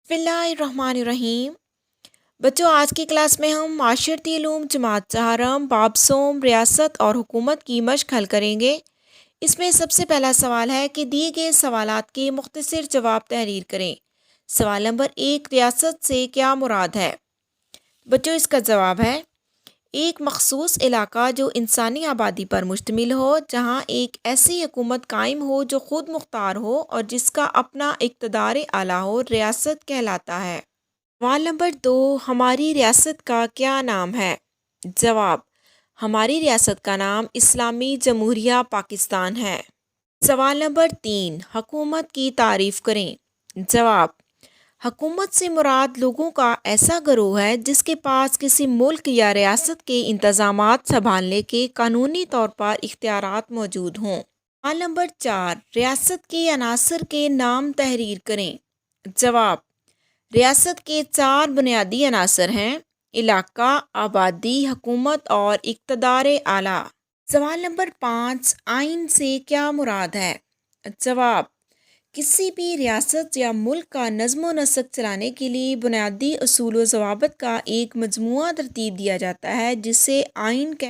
बिस्मिल्लाहिर्रहमानिर्रहीम। बच्चों, आज की क्लास में हम माशरती इल्म जमात चहारम बाब सोम रियासत और हुकूमत की मश्क हल करेंगे। इसमें सबसे पहला सवाल है कि दिए गए सवालात के मुख्तसर जवाब तहरीर करें। सवाल नंबर 1, रियासत से क्या मुराद है? बच्चों, इसका जवाब है एक मखसूस इलाका जो इंसानी आबादी पर मुश्तमिल हो, जहाँ एक ऐसी हुकूमत कायम हो जो खुद मुख्तार हो और जिसका अपना इक़्तिदार आला हो, रियासत कहलाता है। सवाल नंबर 2, हमारी रियासत का क्या नाम है? जवाब, हमारी रियासत का नाम इस्लामी जमहूरिया पाकिस्तान है। सवाल नंबर 3, हुकूमत की तारीफ करें। जवाब, हुकूमत से मुराद लोगों का ऐसा गिरोह है जिसके पास किसी मुल्क या रियासत के इंतजामात संभालने के कानूनी तौर पर इख्तियारात मौजूद हों। सवाल नंबर 4, रियासत के अनासर के नाम तहरीर करें। जवाब, रियासत के 4 बुनियादी अनासर हैं: इलाका, आबादी, हुकूमत और इक़्तिदार आला। सवाल नंबर 5, आइन से क्या मुराद है? जवाब, किसी भी रियासत या मुल्क का नज़्म नस्क चलाने के लिए बुनियादी उसूल व ज़वाबित का एक मजमूआ तरतीब दिया जाता है जिसे आइन